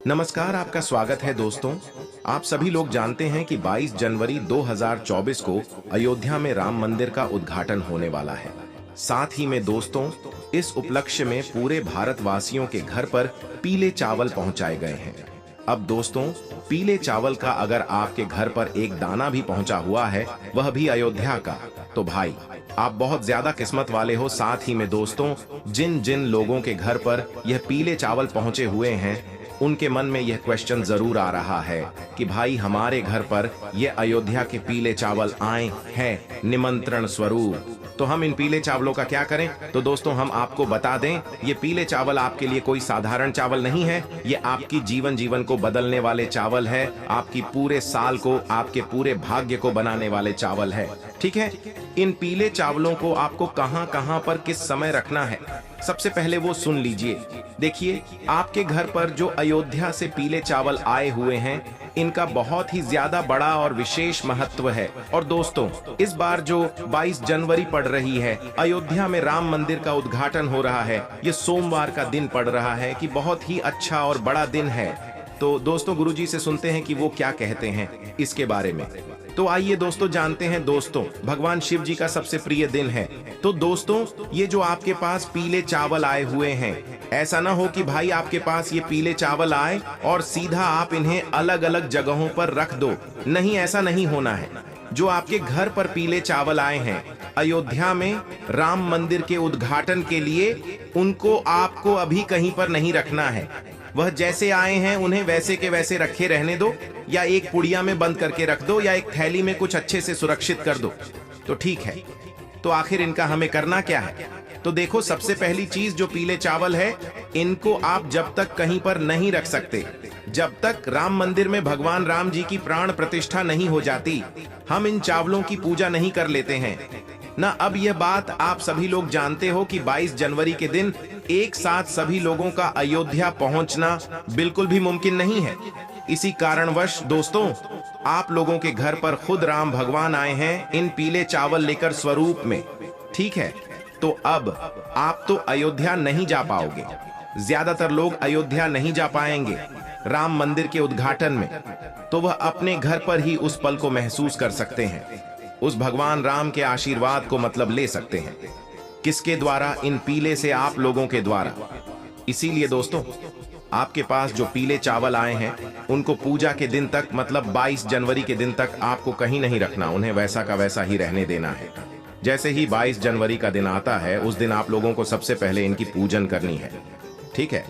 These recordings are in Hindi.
नमस्कार, आपका स्वागत है दोस्तों। आप सभी लोग जानते हैं कि 22 जनवरी 2024 को अयोध्या में राम मंदिर का उद्घाटन होने वाला है। साथ ही में दोस्तों, इस उपलक्ष्य में पूरे भारतवासियों के घर पर पीले चावल पहुंचाए गए हैं। अब दोस्तों, पीले चावल का अगर आपके घर पर एक दाना भी पहुंचा हुआ है, वह भी अयोध्या का, तो भाई आप बहुत ज्यादा किस्मत वाले हो। साथ ही में दोस्तों, जिन जिन लोगों के घर पर यह पीले चावल पहुंचे हुए हैं, उनके मन में यह क्वेश्चन जरूर आ रहा है कि भाई हमारे घर पर यह अयोध्या के पीले चावल आए हैं निमंत्रण स्वरूप, तो हम इन पीले चावलों का क्या करें। तो दोस्तों, हम आपको बता दें, ये पीले चावल आपके लिए कोई साधारण चावल नहीं है। ये आपकी जीवन को बदलने वाले चावल है। आपकी पूरे साल को, आपके पूरे भाग्य को बनाने वाले चावल है। ठीक है, इन पीले चावलों को आपको कहां कहां पर किस समय रखना है, सबसे पहले वो सुन लीजिए। देखिए, आपके घर पर जो अयोध्या से पीले चावल आए हुए हैं, इनका बहुत ही ज्यादा बड़ा और विशेष महत्व है। और दोस्तों, इस बार जो 22 जनवरी पड़ रही है, अयोध्या में राम मंदिर का उद्घाटन हो रहा है। ये सोमवार का दिन पड़ रहा है कि बहुत ही अच्छा और बड़ा दिन है। तो दोस्तों, गुरुजी से सुनते हैं कि वो क्या कहते हैं इसके बारे में। तो आइए दोस्तों जानते हैं। दोस्तों, भगवान शिव जी का सबसे प्रिय दिन है। तो दोस्तों, ये जो आपके पास पीले चावल आए हुए हैं, ऐसा ना हो कि भाई आपके पास ये पीले चावल आए और सीधा आप इन्हें अलग अलग जगहों पर रख दो। नहीं, ऐसा नहीं होना है। जो आपके घर पर पीले चावल आए हैं अयोध्या में राम मंदिर के उद्घाटन के लिए, उनको आपको अभी कहीं पर नहीं रखना है। वह जैसे आए हैं उन्हें वैसे के वैसे रखे रहने दो, या एक पुड़िया में बंद करके रख दो, या एक थैली में कुछ अच्छे से सुरक्षित कर दो, तो ठीक है। तो आखिर इनका हमें करना क्या है? तो देखो, सबसे पहली चीज, जो पीले चावल है, इनको आप जब तक कहीं पर नहीं रख सकते, जब तक राम मंदिर में भगवान राम जी की प्राण प्रतिष्ठा नहीं हो जाती, हम इन चावलों की पूजा नहीं कर लेते हैं ना। अब यह बात आप सभी लोग जानते हो कि 22 जनवरी के दिन एक साथ सभी लोगों का अयोध्या पहुंचना बिल्कुल भी मुमकिन नहीं है। इसी कारणवश दोस्तों, आप लोगों के घर पर खुद राम भगवान आए हैं इन पीले चावल लेकर स्वरूप में। ठीक है, तो अब आप तो अयोध्या नहीं जा पाओगे। ज्यादातर लोग अयोध्या नहीं जा पाएंगे राम मंदिर के उद्घाटन में, तो वह अपने घर पर ही उस पल को महसूस कर सकते हैं। उस भगवान राम के आशीर्वाद को मतलब ले सकते हैं। किसके द्वारा? इन पीले से आप लोगों के द्वारा। इसीलिए दोस्तों, आपके पास जो पीले चावल आए हैं, उनको पूजा के दिन तक, मतलब 22 जनवरी के दिन तक आपको कहीं नहीं रखना। उन्हें वैसा का वैसा ही रहने देना है। जैसे ही 22 जनवरी का दिन आता है, उस दिन आप लोगों को सबसे पहले इनकी पूजन करनी है। ठीक है,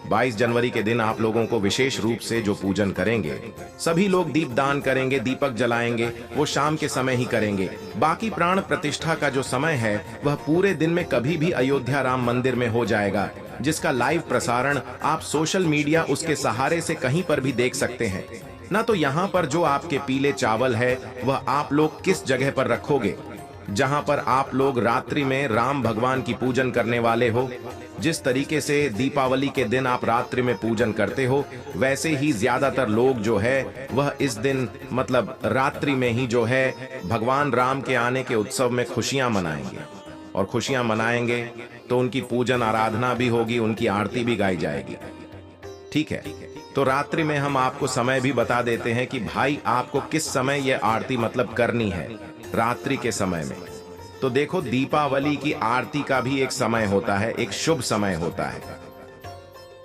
22 जनवरी के दिन आप लोगों को विशेष रूप से जो पूजन करेंगे, सभी लोग दीपदान करेंगे, दीपक जलाएंगे, वो शाम के समय ही करेंगे। बाकी प्राण प्रतिष्ठा का जो समय है, वह पूरे दिन में कभी भी अयोध्या राम मंदिर में हो जाएगा, जिसका लाइव प्रसारण आप सोशल मीडिया उसके सहारे से कहीं पर भी देख सकते हैं ना। तो यहाँ पर जो आपके पीले चावल है, वह आप लोग किस जगह पर रखोगे? जहां पर आप लोग रात्रि में राम भगवान की पूजन करने वाले हो। जिस तरीके से दीपावली के दिन आप रात्रि में पूजन करते हो, वैसे ही ज्यादातर लोग जो है वह इस दिन, मतलब रात्रि में ही जो है, भगवान राम के आने के उत्सव में खुशियां मनाएंगे। और खुशियां मनाएंगे तो उनकी पूजन आराधना भी होगी, उनकी आरती भी गाई जाएगी। ठीक है, तो रात्रि में हम आपको समय भी बता देते हैं कि भाई आपको किस समय यह आरती मतलब करनी है, रात्रि के समय में। तो देखो, दीपावली की आरती का भी एक समय होता है, एक शुभ समय होता है।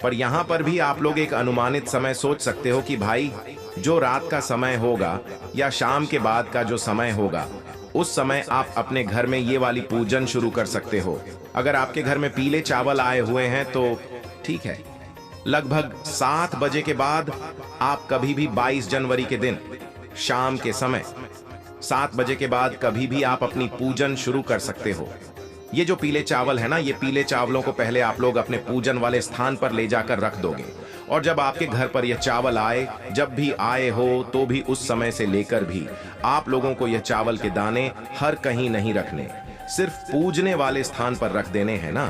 पर यहां पर भी आप लोग एक अनुमानित समय सोच सकते हो कि भाई जो रात का समय होगा या शाम के बाद का जो समय होगा, उस समय आप अपने घर में ये वाली पूजन शुरू कर सकते हो। अगर आपके घर में पीले चावल आए हुए हैं तो ठीक है, लगभग 7 बजे के बाद आप कभी भी 22 जनवरी के दिन शाम के समय 7 बजे के बाद कभी भी आप अपनी पूजन शुरू कर सकते हो। ये जो पीले चावल है ना, ये पीले चावलों को पहले आप लोग अपने पूजन वाले स्थान पर ले जाकर रख दोगे। और जब आपके घर पर यह चावल आए, जब भी आए हो, तो भी उस समय से लेकर भी आप लोगों को यह चावल के दाने हर कहीं नहीं रखने, सिर्फ पूजने वाले स्थान पर रख देने हैं ना।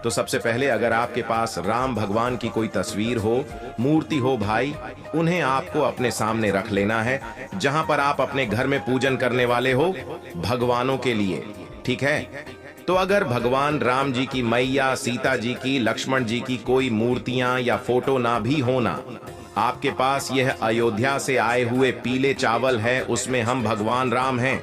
तो सबसे पहले, अगर आपके पास राम भगवान की कोई तस्वीर हो, मूर्ति हो भाई, उन्हें आपको अपने सामने रख लेना है, जहां पर आप अपने घर में पूजन करने वाले हो भगवानों के लिए। ठीक है, तो अगर भगवान राम जी की, मैया सीता जी की, लक्ष्मण जी की कोई मूर्तियां या फोटो ना भी होना, आपके पास यह अयोध्या से आए हुए पीले चावल है, उसमें हम भगवान राम हैं।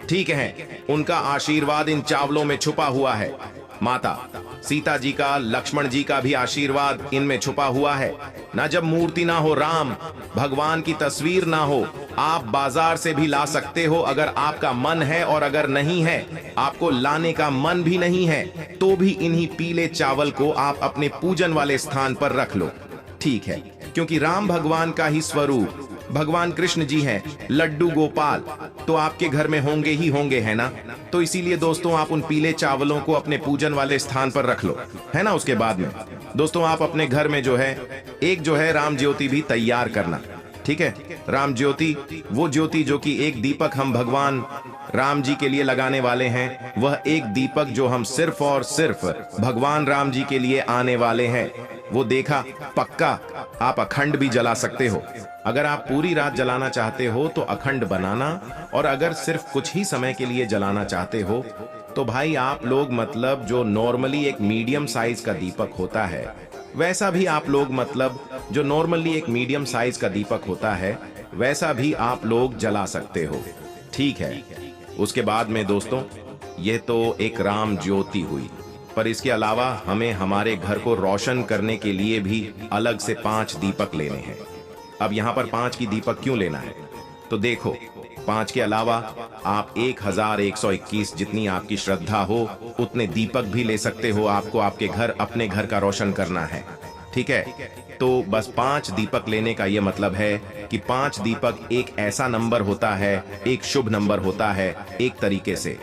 ठीक है, उनका आशीर्वाद इन चावलों में छुपा हुआ है। माता सीता जी का, लक्ष्मण जी का भी आशीर्वाद इनमें छुपा हुआ है ना। जब मूर्ति ना हो, राम भगवान की तस्वीर ना हो, आप बाजार से भी ला सकते हो अगर आपका मन है, और अगर नहीं है, आपको लाने का मन भी नहीं है, तो भी इन्हीं पीले चावल को आप अपने पूजन वाले स्थान पर रख लो। ठीक है, क्योंकि राम भगवान का ही स्वरूप भगवान कृष्ण जी हैं, लड्डू गोपाल, तो आपके घर में होंगे ही होंगे, है ना। तो इसीलिए दोस्तों आप उन पीले चावलों को अपने पूजन वाले स्थान पर रख लो, है ना। उसके बाद में दोस्तों आप अपने घर में जो है एक जो है राम ज्योति भी तैयार करना। ठीक है, राम ज्योति, वो ज्योति जो कि एक दीपक हम भगवान राम जी के लिए लगाने वाले हैं, वह एक दीपक जो हम सिर्फ और सिर्फ भगवान राम जी के लिए आने वाले हैं, वो देखा पक्का आप अखंड भी जला सकते हो। अगर आप पूरी रात जलाना चाहते हो तो अखंड बनाना, और अगर सिर्फ कुछ ही समय के लिए जलाना चाहते हो तो भाई आप लोग मतलब जो नॉर्मली एक मीडियम साइज का दीपक होता है, वैसा भी आप लोग मतलब जो नॉर्मली एक मीडियम साइज का दीपक होता है, वैसा भी आप लोग जला सकते हो। ठीक है, उसके बाद में दोस्तों ये तो एक राम ज्योति हुई, पर इसके अलावा हमें हमारे घर को रोशन करने के लिए भी अलग से 5 दीपक लेने हैं। अब यहाँ पर 5 की दीपक क्यों लेना है, तो देखो 5 के अलावा आप 1121 जितनी आपकी श्रद्धा हो उतने दीपक भी ले सकते हो। आपको आपके घर, अपने घर का रोशन करना है। ठीक है, तो बस 5 दीपक लेने का यह मतलब है कि 5 दीपक एक ऐसा नंबर होता है, एक शुभ नंबर होता है एक तरीके से।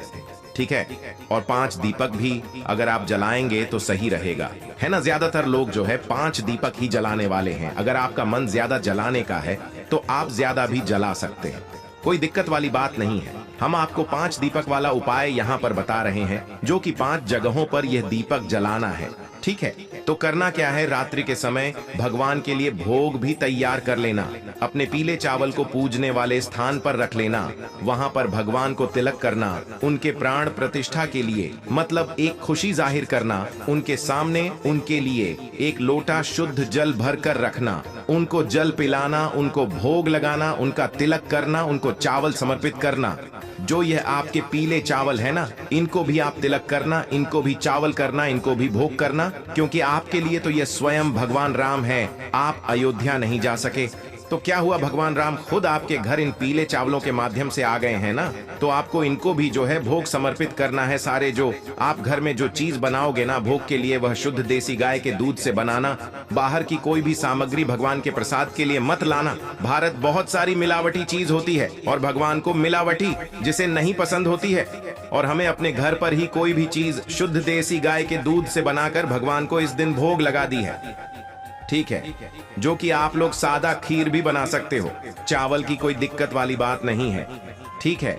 ठीक है, और 5 दीपक भी अगर आप जलाएंगे तो सही रहेगा, है ना। ज्यादातर लोग जो है 5 दीपक ही जलाने वाले हैं। अगर आपका मन ज्यादा जलाने का है तो आप ज्यादा भी जला सकते हैं, कोई दिक्कत वाली बात नहीं है। हम आपको 5 दीपक वाला उपाय यहाँ पर बता रहे हैं, जो कि 5 जगहों पर यह दीपक जलाना है। ठीक है, तो करना क्या है, रात्रि के समय भगवान के लिए भोग भी तैयार कर लेना। अपने पीले चावल को पूजने वाले स्थान पर रख लेना, वहां पर भगवान को तिलक करना, उनके प्राण प्रतिष्ठा के लिए मतलब एक खुशी जाहिर करना, उनके सामने उनके लिए एक लोटा शुद्ध जल भर कर रखना, उनको जल पिलाना, उनको भोग लगाना, उनका तिलक करना, उनको चावल समर्पित करना। जो यह आपके पीले चावल है ना, इनको भी आप तिलक करना, इनको भी चावल करना, इनको भी भोग करना, क्योंकि आपके लिए तो यह स्वयं भगवान राम है। आप अयोध्या नहीं जा सके तो क्या हुआ, भगवान राम खुद आपके घर इन पीले चावलों के माध्यम से आ गए हैं ना, तो आपको इनको भी जो है भोग समर्पित करना है। सारे जो आप घर में जो चीज बनाओगे ना भोग के लिए, वह शुद्ध देसी गाय के दूध से बनाना। बाहर की कोई भी सामग्री भगवान के प्रसाद के लिए मत लाना। भारत बहुत सारी मिलावटी चीज होती है और भगवान को मिलावटी जिसे नहीं पसंद होती है, और हमें अपने घर पर ही कोई भी चीज शुद्ध देसी गाय के दूध से बनाकर भगवान को इस दिन भोग लगा दी है। ठीक है, जो कि आप लोग सादा खीर भी बना सकते हो, चावल की कोई दिक्कत वाली बात नहीं है। ठीक है,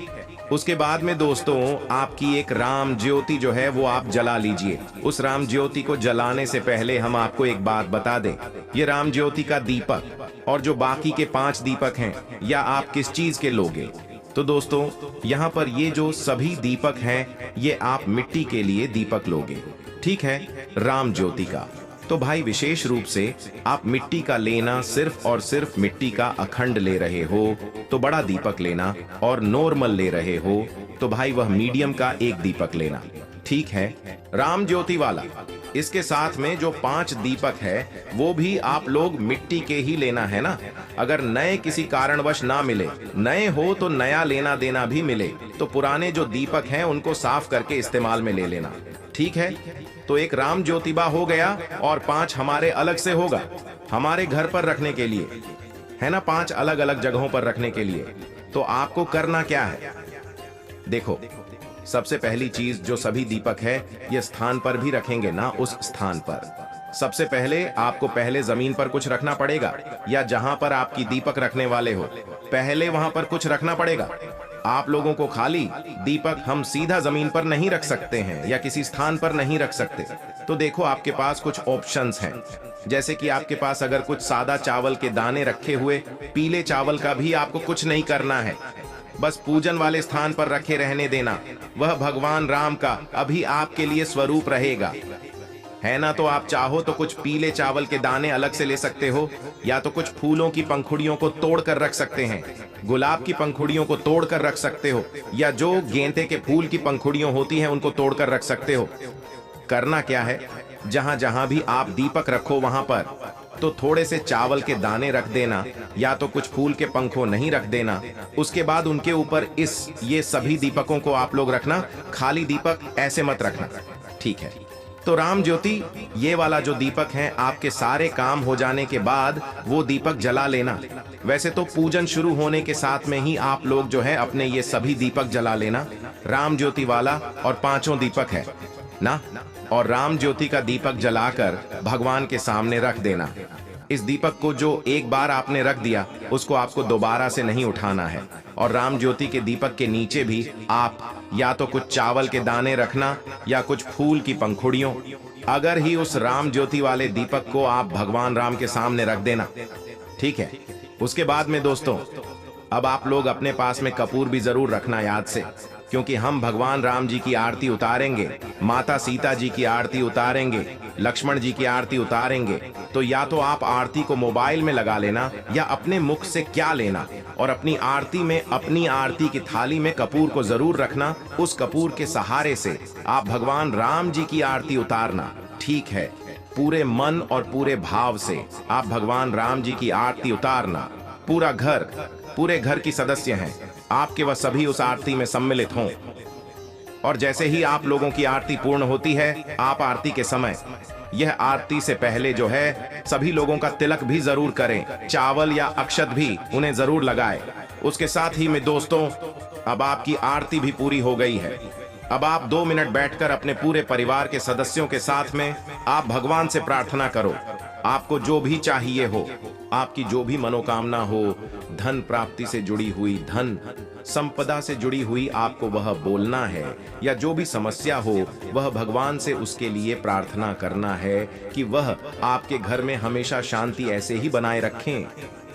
उसके बाद में दोस्तों आपकी एक राम ज्योति जो है वो आप जला लीजिए। उस राम ज्योति को जलाने से पहले हम आपको एक बात बता दें, ये राम ज्योति का दीपक और जो बाकी के 5 दीपक हैं, या आप किस चीज के लोगे, तो दोस्तों यहाँ पर ये जो सभी दीपक हैं ये आप मिट्टी के लिए दीपक लोगे। ठीक है, राम ज्योति का तो भाई विशेष रूप से आप मिट्टी का लेना, सिर्फ और सिर्फ मिट्टी का अखंड ले रहे हो तो बड़ा दीपक लेना, और नॉर्मल ले रहे हो तो भाई वह मीडियम का एक दीपक लेना। ठीक है, राम ज्योति वाला। इसके साथ में जो 5 दीपक है वो भी आप लोग मिट्टी के ही लेना है ना। अगर नए किसी कारणवश ना मिले, नए हो तो नया लेना देना भी मिले, तो पुराने जो दीपक हैं उनको साफ करके इस्तेमाल में ले लेना। ठीक है, तो एक राम ज्योतिबा हो गया और 5 हमारे अलग से होगा, हमारे घर पर रखने के लिए, है ना, 5 अलग अलग जगहों पर रखने के लिए। तो आपको करना क्या है, देखो सबसे पहली चीज जो सभी दीपक है ये स्थान पर भी रखेंगे ना, उस स्थान पर सबसे पहले आपको पहले जमीन पर कुछ रखना पड़ेगा, या जहां पर आपकी दीपक रखने वाले हो पहले वहां पर कुछ रखना पड़ेगा। आप लोगों को खाली दीपक हम सीधा जमीन पर नहीं रख सकते हैं या किसी स्थान पर नहीं रख सकते। तो देखो आपके पास कुछ ऑप्शंस हैं, जैसे कि आपके पास अगर कुछ सादा चावल के दाने रखे हुए, पीले चावल का भी आपको कुछ नहीं करना है, बस पूजन वाले स्थान पर रखे रहने देना। वह भगवान राम का अभी आपके लिए स्वरूप रहेगा। है ना। तो आप चाहो तो कुछ पीले चावल के दाने अलग से ले सकते हो, या तो कुछ फूलों की पंखुड़ियों को तोड़ कर रख सकते हैं, गुलाब की पंखुड़ियों को तोड़ कर रख सकते हो, या जो गेंदे के फूल की पंखुड़ियों होती हैं उनको तोड़ कर रख सकते हो। करना क्या है, जहां जहां भी आप दीपक रखो वहां पर तो थोड़े से चावल के दाने रख देना, या तो कुछ फूल के पंखों नहीं रख देना। उसके बाद उनके ऊपर ये सभी दीपकों को आप लोग रखना, खाली दीपक ऐसे मत रखना, ठीक है। तो राम ज्योति ये वाला जो दीपक है, आपके सारे काम हो जाने के बाद वो दीपक जला लेना। वैसे तो पूजन शुरू होने के साथ में ही आप लोग जो है अपने ये सभी दीपक जला लेना, राम ज्योति वाला और 5 दीपक है ना। और राम ज्योति का दीपक जलाकर भगवान के सामने रख देना। इस दीपक को जो एक बार आपने रख दिया उसको आपको दोबारा से नहीं उठाना है। और राम ज्योति के दीपक के नीचे भी आप या तो कुछ चावल के दाने रखना या कुछ फूल की पंखुड़ियों। अगर ही उस राम ज्योति वाले दीपक को आप भगवान राम के सामने रख देना, ठीक है। उसके बाद में दोस्तों, अब आप लोग अपने पास में कपूर भी जरूर रखना याद से, क्योंकि हम भगवान राम जी की आरती उतारेंगे, माता सीता जी की आरती उतारेंगे, लक्ष्मण जी की आरती उतारेंगे। तो या तो आप आरती को मोबाइल में लगा लेना या अपने मुख से क्या लेना, और अपनी आरती में अपनी आरती की थाली में कपूर को जरूर रखना। उस कपूर के सहारे से आप भगवान राम जी की आरती उतारना, ठीक है। पूरे मन और पूरे भाव से आप भगवान राम जी की आरती उतारना। पूरे घर की सदस्य हैं आपके, वह सभी उस आरती में सम्मिलित हों। और जैसे ही आप लोगों की आरती पूर्ण होती है, आप आरती के समय यह आरती से पहले जो है सभी लोगों का तिलक भी जरूर करें, चावल या अक्षत भी उन्हें जरूर लगाएं। उसके साथ ही में दोस्तों, अब आपकी आरती भी पूरी हो गई है। अब आप 2 मिनट बैठकर अपने पूरे परिवार के सदस्यों के साथ में आप भगवान से प्रार्थना करो। आपको जो भी चाहिए हो, आपकी जो भी मनोकामना हो, धन प्राप्ति से जुड़ी हुई, धन संपदा से जुड़ी हुई, आपको वह बोलना है, या जो भी समस्या हो वह भगवान से उसके लिए प्रार्थना करना है कि वह आपके घर में हमेशा शांति ऐसे ही बनाए रखें।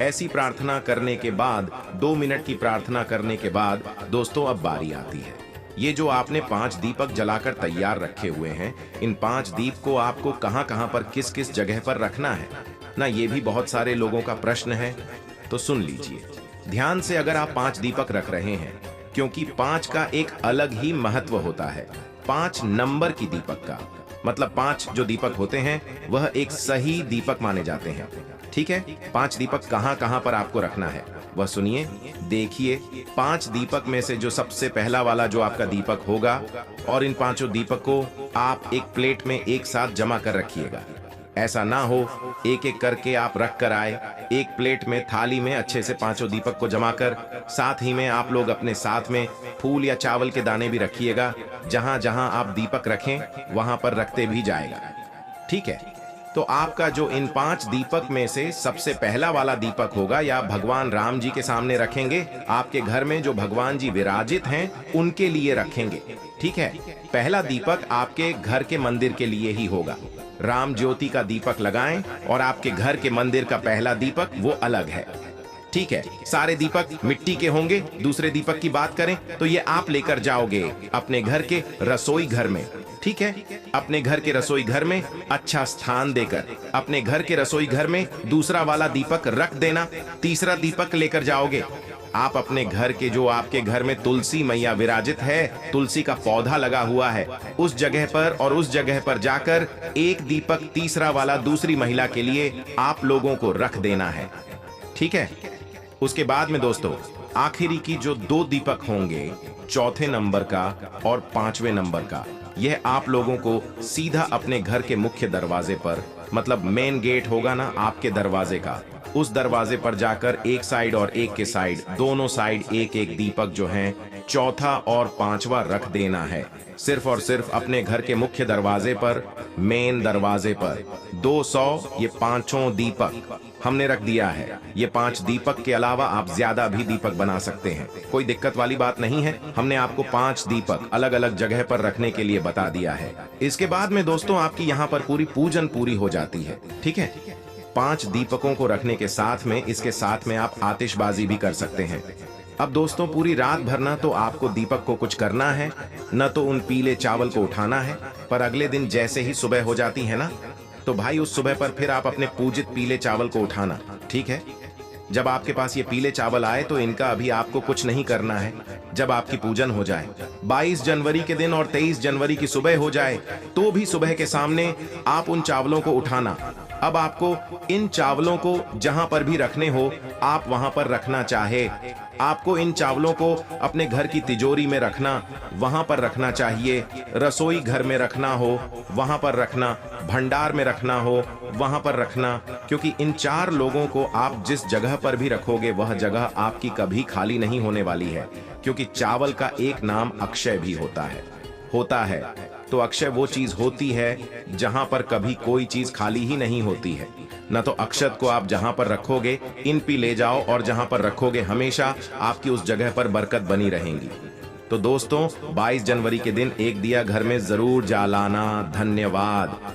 ऐसी प्रार्थना करने के बाद, 2 मिनट की प्रार्थना करने के बाद दोस्तों, अब बारी आती है। ये जो आपने 5 दीपक जलाकर तैयार रखे हुए हैं, इन 5 दीप को आपको कहां कहां पर, किस किस जगह पर रखना है ना, ये भी बहुत सारे लोगों का प्रश्न है। तो सुन लीजिए ध्यान से, अगर आप 5 दीपक रख रहे हैं, क्योंकि 5 का एक अलग ही महत्व होता है। 5 नंबर की दीपक का मतलब 5 जो दीपक होते हैं वह एक सही दीपक माने जाते हैं, ठीक है। 5 दीपक कहां कहां पर आपको रखना है वह सुनिए, देखिए। 5 दीपक में से जो सबसे पहला वाला जो आपका दीपक होगा, और इन 5 दीपक को आप एक प्लेट में एक साथ जमा कर रखिएगा। ऐसा ना हो एक एक करके आप रख कर आए, एक प्लेट में, थाली में अच्छे से 5 दीपक को जमा कर, साथ ही में आप लोग अपने साथ में फूल या चावल के दाने भी रखिएगा। जहां जहां आप दीपक रखें वहां पर रखते भी जाएगा, ठीक है। तो आपका जो इन 5 दीपक में से सबसे पहला वाला दीपक होगा, या भगवान राम जी के सामने रखेंगे, आपके घर में जो भगवान जी विराजित हैं उनके लिए रखेंगे, ठीक है। पहला दीपक आपके घर के मंदिर के लिए ही होगा। राम ज्योति का दीपक लगाएं, और आपके घर के मंदिर का पहला दीपक वो अलग है, ठीक है। सारे दीपक मिट्टी के होंगे। दूसरे दीपक की बात करें तो ये आप लेकर जाओगे अपने घर के रसोई घर में, ठीक है। अपने घर के रसोई घर में अच्छा स्थान देकर अपने घर के रसोई घर में दूसरा वाला दीपक रख देना। तीसरा दीपक लेकर जाओगे आप अपने घर के, जो आपके घर में तुलसी मैया विराजित है, तुलसी का पौधा लगा हुआ है, उस जगह पर, और उस जगह पर जाकर एक दीपक तीसरा वाला दूसरी महिला के लिए आप लोगों को रख देना है, ठीक है। उसके बाद में दोस्तों, आखिरी की जो 2 दीपक होंगे, चौथे नंबर का और 5वें नंबर का, यह आप लोगों को सीधा अपने घर के मुख्य दरवाजे पर, मतलब मेन गेट होगा ना आपके दरवाजे का, उस दरवाजे पर जाकर एक साइड और एक के साइड, दोनों साइड एक एक दीपक जो हैं, चौथा और 5वां रख देना है। सिर्फ और सिर्फ अपने घर के मुख्य दरवाजे पर, मेन दरवाजे पर 200 ये 5 दीपक हमने रख दिया है। ये 5 दीपक के अलावा आप ज्यादा भी दीपक बना सकते हैं, कोई दिक्कत वाली बात नहीं है। हमने आपको 5 दीपक अलग अलग जगह पर रखने के लिए बता दिया है। इसके बाद में दोस्तों, आपकी यहाँ पर पूरी पूजन पूरी हो जाती है, ठीक है। 5 दीपकों को रखने के साथ में, इसके साथ में आप आतिशबाजी भी कर सकते हैं। अब दोस्तों पूरी रात भर ना तो आपको दीपक को कुछ करना है, न तो उन पीले चावल को उठाना है। पर अगले दिन जैसे ही सुबह हो जाती है ना, तो भाई उस सुबह पर फिर आप अपने पूजित पीले चावल को उठाना, ठीक है। जब आपके पास ये पीले चावल आए तो इनका अभी आपको कुछ नहीं करना है। जब आपकी पूजन हो जाए 22 जनवरी के दिन और 23 जनवरी की सुबह हो जाए, तो भी सुबह के सामने आप उन चावलों को उठाना। अब आपको इन चावलों को जहां पर भी रखने हो आप वहां पर रखना चाहे। आपको इन चावलों को अपने घर की तिजोरी में रखना, वहां पर रखना चाहिए। रसोई घर में रखना हो वहां पर रखना, भंडार में रखना हो वहां पर रखना, क्योंकि इन 4 लोगों को आप जिस जगह पर भी रखोगे वह जगह आपकी कभी खाली नहीं होने वाली है। क्योंकि चावल का एक नाम अक्षय भी होता है। तो अक्षय वो चीज होती है जहां पर कभी कोई चीज खाली ही नहीं होती है। न तो अक्षत को आप जहां पर रखोगे इन पे ले जाओ, और जहां पर रखोगे हमेशा आपकी उस जगह पर बरकत बनी रहेंगी। तो दोस्तों 22 जनवरी के दिन एक दिया घर में जरूर जलाना। धन्यवाद।